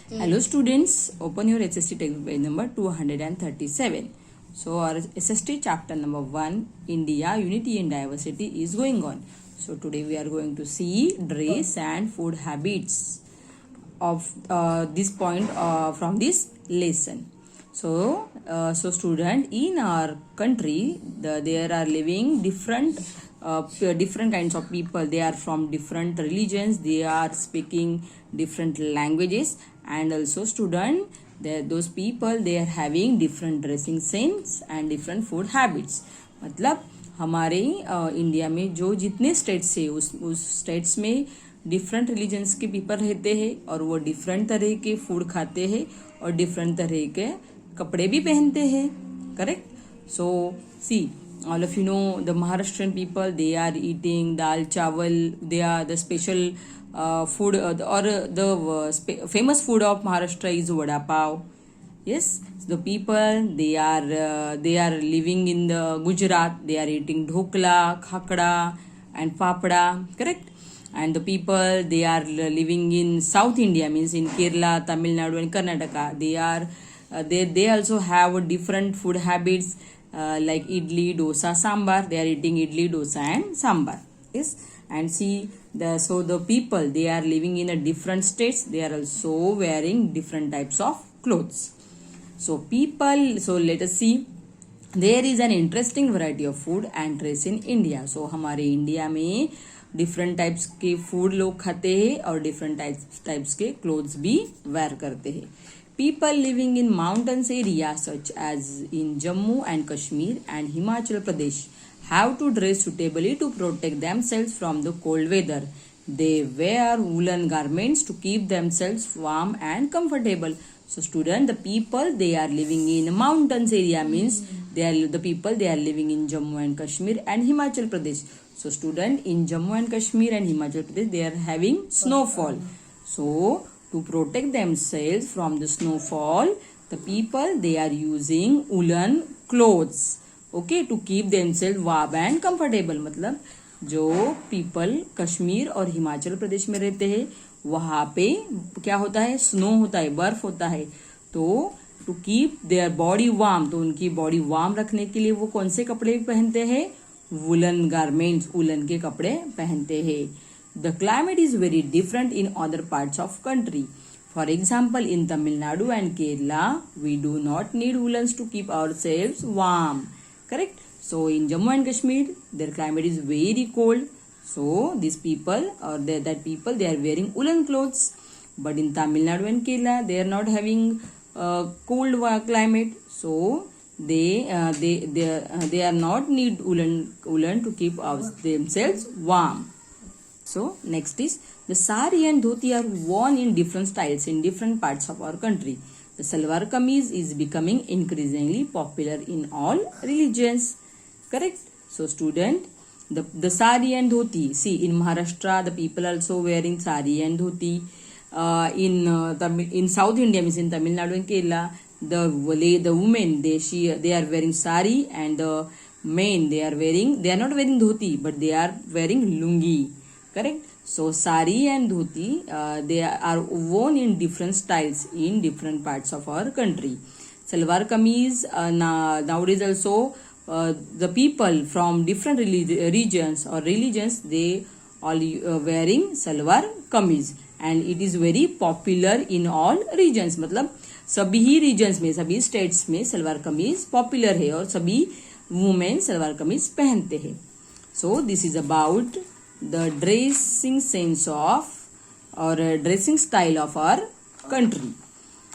Hello students, open your SST textbook page number 237. So our SST chapter number 1, India, Unity and Diversity is going on. So today we are going to see dress and food habits of this point from this lesson. So student, in our country there are living different kinds of people. They are from different religions, they are speaking different languages, and also student, those people they are having different dressing sense and different food habits. मतलब हमारे India में जो जितने states है उस states में different religions के people रहते हैं और वो डिफरेंट तरह के फूड खाते हैं और डिफरेंट तरह के कपड़े भी पहनते हैं. Correct. So see, all of you know the Maharashtrian people, they are eating dal chawal. They are the special food famous food of Maharashtra is vada pav. Yes, the people they are living in the Gujarat. They are eating dhokla, khakda, and papada. Correct. And the people they are living in South India, means in Kerala, Tamil Nadu, and Karnataka. They also have different food habits. Like idli, dosa, sambar. They are eating idli, dosa, and sambar. Yes, and see the people they are living in a different states. They are also wearing different types of clothes. So let us see. There is an interesting variety of food and dress in India. So हमारे India में different types के food लोग खाते हैं और different types के clothes भी wear करते हैं. People living in mountains areas such as in Jammu and Kashmir and Himachal Pradesh have to dress suitably to protect themselves from the cold weather. They wear woolen garments to keep themselves warm and comfortable. So student, the people they are living in mountains area means they are living in Jammu and Kashmir and Himachal Pradesh. So student, in Jammu and Kashmir and Himachal Pradesh they are having snowfall. So to protect themselves from the snowfall, the people they are using woolen clothes, okay, to keep themselves warm and comfortable. मतलब जो people Kashmir और हिमाचल प्रदेश में रहते हैं वहाँ पे क्या होता है, स्नो होता है, बर्फ होता है. तो to keep their body warm, तो उनकी बॉडी वार्म रखने के लिए वो कौन से कपड़े पहनते हैं, वुलन गारमेंट्स, वुलन के कपड़े पहनते हैं. The climate is very different in other parts of country. For example, in Tamil Nadu and Kerala, we do not need woolens to keep ourselves warm. Correct? So in Jammu and Kashmir, their climate is very cold. So these people or that people they are wearing woolen clothes. But in Tamil Nadu and Kerala, they are not having cold climate. So they are not need woolen to keep themselves warm. So next is the sari and dhoti are worn in different styles in different parts of our country. The salwar kameez is becoming increasingly popular in all religions. Correct? So student, the sari and dhoti. See, in Maharashtra the people also wearing sari and dhoti. In South India, means in Tamil Nadu and Kerala, the women they are wearing sari, and the men they are not wearing dhoti, but they are wearing lungi. Correct? So sari and dhoti they are worn in different styles in different parts of our country. Salwar kameez nowadays also the people from different regions or religions they all wearing salwar kameez, and it is very popular in all regions. मतलब सभी ही regions में, सभी states में salwar kameez popular है और सभी women salwar kameez पहनते हैं. So this is about the dressing sense of or dressing style of our country.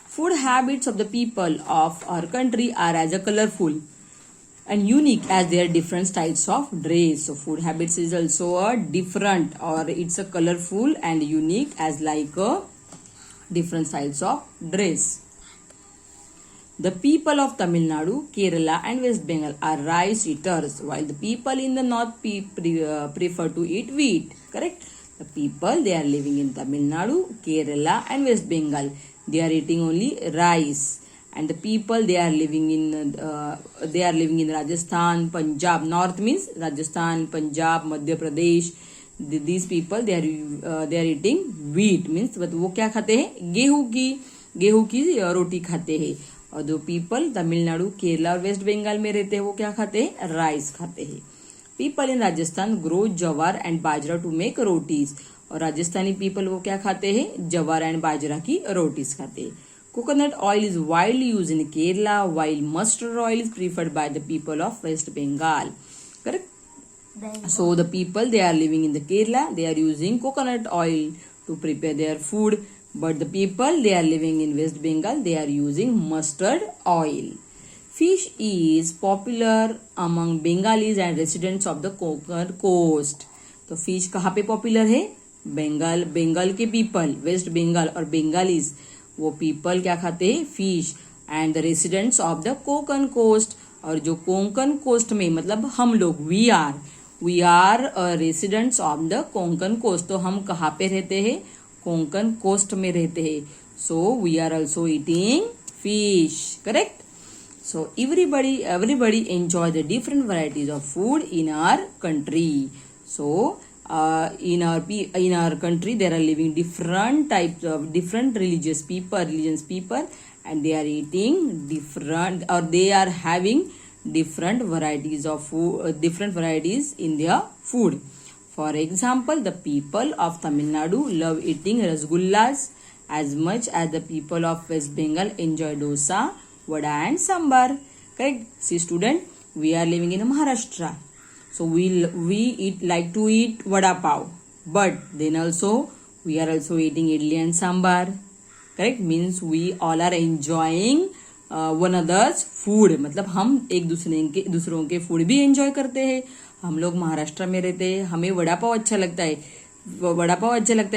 Food habits of the people of our country are as a colorful and unique as their different styles of dress. So food habits is also a different or it's a colorful and unique as like a different styles of dress. The people of Tamil Nadu, Kerala and West Bengal are rice eaters, while the people in the north prefer to eat wheat. Correct? The people they are living in Tamil Nadu, Kerala and West Bengal, they are eating only rice. And the people they are living in Rajasthan, Punjab. North means Rajasthan, Punjab, Madhya Pradesh. These people they are eating wheat, means वो क्या खाते हैं, गेहूं की. गेहूं की रोटी खाते हैं। और जो पीपल तमिलनाडु, केरला और वेस्ट बंगाल में रहते हैं वो क्या खाते हैं? राइस खाते हैं। People in Rajasthan grow jowar and bajra to make rotis. और राजस्थानी पीपल वो क्या खाते हैं? जवार एंड बाजरा की रोटीज खाते हैं। Coconut oil is widely use in Kerala while mustard oil is preferred by the people of West Bengal. Correct? So the people they are living in the Kerala, they are using coconut oil to prepare their food. But the people they are living in West Bengal, they are using mustard oil. Fish is popular among Bengalis and residents of the Konkan coast. तो fish कहाँ पे popular है? बंगाल के people, waste Bengal और Bengalis वो people क्या खाते हैं? Fish. And the residents of the Konkan coast, और जो कोंकण कोस्ट में मतलब हम लोग we are residents of the Konkan coast. तो हम कहाँ पे रहते हैं? कोंकण कोस्ट में रहते हैं। So we are also eating fish. Correct? So everybody enjoy the different varieties of food in our country. So in our country there are living different types of different religious people, and they are eating different, or they are having different varieties of food, different varieties in their food. For example, the people of Tamil Nadu love eating rasgullas as much as the people of West Bengal enjoy dosa, vada and sambar. Correct? See student, we are living in Maharashtra. So we like to eat vada pav, but then also we are also eating idli and sambar. Correct? Means we all are enjoying one others food, मतलब हम एक दूसरों के food भी enjoy करते हैं। हम लोग महाराष्ट्र में रहते हैं, हमें वड़ा पाव अच्छा लगता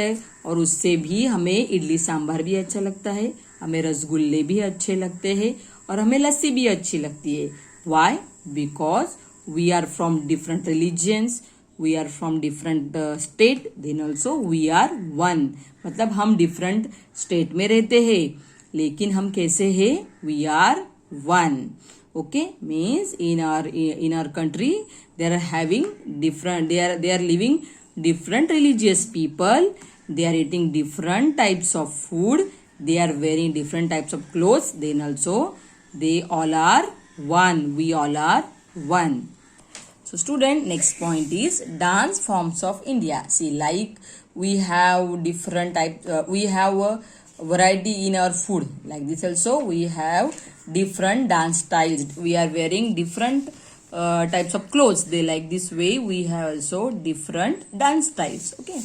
है, और उससे भी हमें इडली सांभर भी अच्छा लगता है, हमें रसगुल्ले भी अच्छे लगते हैं, और हमें लस्सी भी अच्छी लगती है। Why? Because we are from different religions, we are from different state, then also we are one. मतलब हम डिफरेंट स्टेट में रहते हैं, लेकिन हम कैसे हैं? We are one. Okay, means in our country they are having different, they are living different religious people, they are eating different types of food, they are wearing different types of clothes, then also they all are one, we all are one. So student, next point is dance forms of India. See, like we have different types, we have a variety in our food. Like this also we have different dance styles. We are wearing different types of clothes. They like this way. We have also different dance styles. Okay.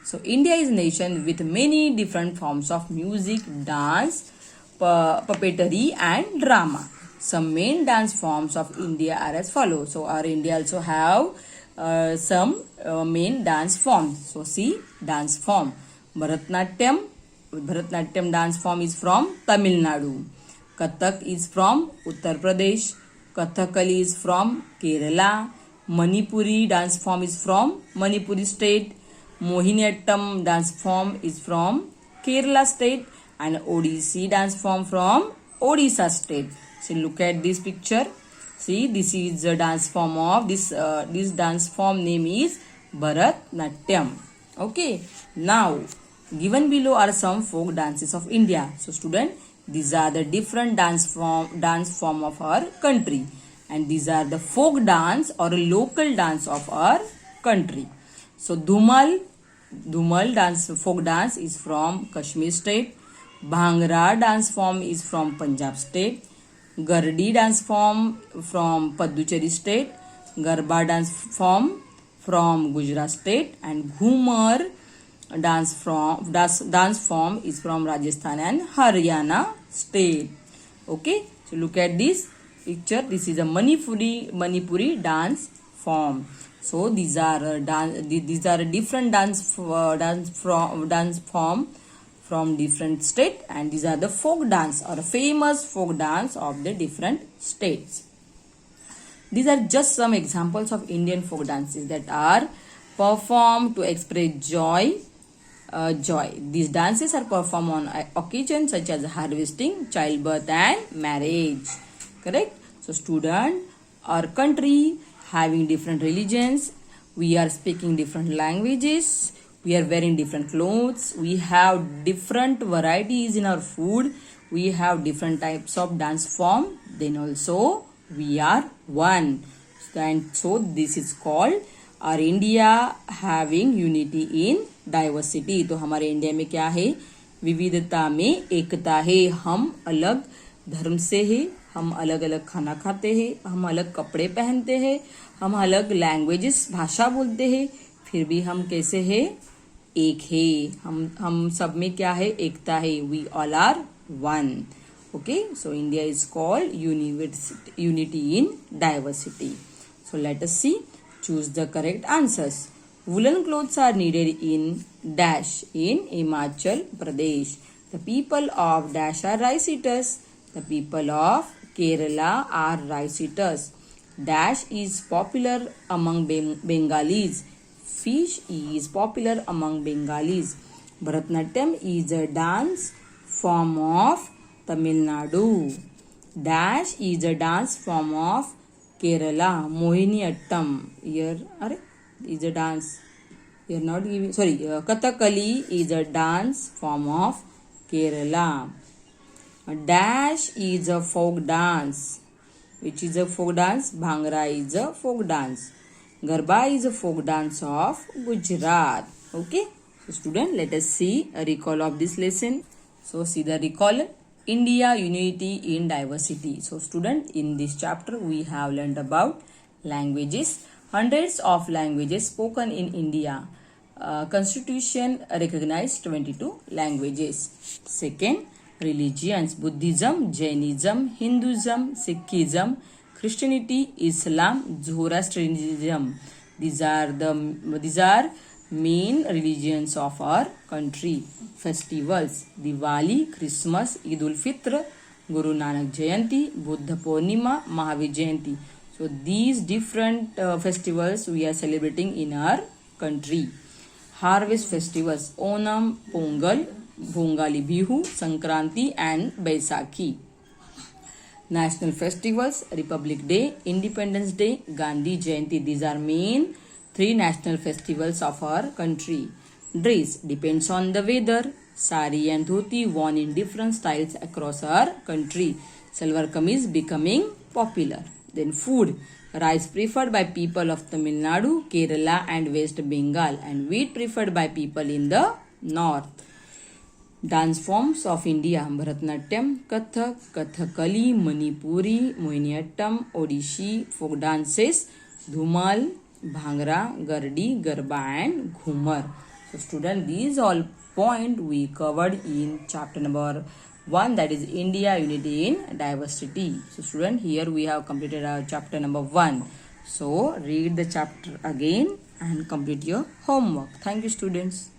So India is a nation with many different forms of music, dance, puppetry and drama. Some main dance forms of India are as follows. So our India also have some main dance forms. So see, dance form. Bharatnatyam dance form is from Tamil Nadu. Kathak is from Uttar Pradesh. Kathakali is from Kerala. Manipuri dance form is from Manipuri state. Mohiniyattam dance form is from Kerala state, and Odissi dance form from Odisha state. So look at this picture. See, this is the dance form of this dance form name is Bharatnatyam. Okay. Now, given below are some folk dances of India. So student, these are the different dance form of our country, and these are the folk dance or local dance of our country. So Dhumal dance, folk dance is from Kashmir state. Bhangra dance form is from Punjab state. Gardi dance form from Puducherry state. Garba dance form from Gujarat state, and Ghumar dance form is from Rajasthan and Haryana state. Okay, so look at this picture. This is a Manipuri dance form. So these are different dance form from different state, and these are the folk dance or famous folk dance of the different states. These are just some examples of Indian folk dances that are performed to express joy. These dances are performed on occasions such as harvesting, childbirth and marriage. Correct? So student, our country having different religions, we are speaking different languages, We are wearing different clothes. We have different varieties in our food. We have different types of dance form. Then also we are one. And so this is called our India having unity in diversity. तो हमारे India में क्या है? विविधता में एकता है. हम अलग धर्म से हैं, हम अलग अलग खाना खाते हैं, हम अलग कपड़े पहनते हैं, हम अलग लैंग्वेजेस भाषा बोलते हैं, फिर भी हम कैसे हैं? एक है. हम सब में क्या है? एकता है. We all are one. Okay, so India is called unity in diversity. So let us see. Choose the correct answers. Woolen clothes are needed in dash in Himachal Pradesh. The people of dash are rice eaters. The people of Kerala are rice eaters. Dash is popular among Bengalis. Fish is popular among Bengalis. Bharatanatyam is a dance form of Tamil Nadu. Dash is a dance form of Kerala. Mohiniyattam. Here, is a dance. You are not giving. Sorry, Kathakali is a dance form of Kerala. Dash is a folk dance. Which is a folk dance? Bhangra is a folk dance. Garba is a folk dance of Gujarat. Okay. So student, let us see a recall of this lesson. So see the recall. India unity in diversity. So student, in this chapter we have learned about languages. Hundreds of languages spoken in India. Constitution recognized 22 languages. Second, religions. Buddhism, Jainism, Hinduism, Sikhism, Christianity, Islam, Zoroastrianism. These are main religions of our country. Festivals: Diwali, Christmas, Eid ul Fitr, Guru Nanak Jayanti, Buddha Purnima, Mahavir Jayanti. So these different festivals we are celebrating in our country. Harvest festivals: Onam, Pongal, Bongali Bihu, Sankranti and Baisakhi. National festivals: Republic Day, Independence Day, Gandhi Jayanti. These are main 3 national festivals of our country. Dress depends on the weather. Sari and dhoti worn in different styles across our country. Salwar kameez becoming popular. Then food: rice preferred by people of Tamil Nadu, Kerala and West Bengal, and wheat preferred by people in the north. Dance forms of India: Bharatanatyam, Kathak, Kathakali, Manipuri, Mohiniyattam, Odissi. Folk dances: Dhumal, Bhangra, Gardi, Garba and Ghumar. So student, these all point we covered in chapter number 1, that is India unity in diversity. So student, here we have completed our chapter number 1. So read the chapter again and complete your homework. Thank you students.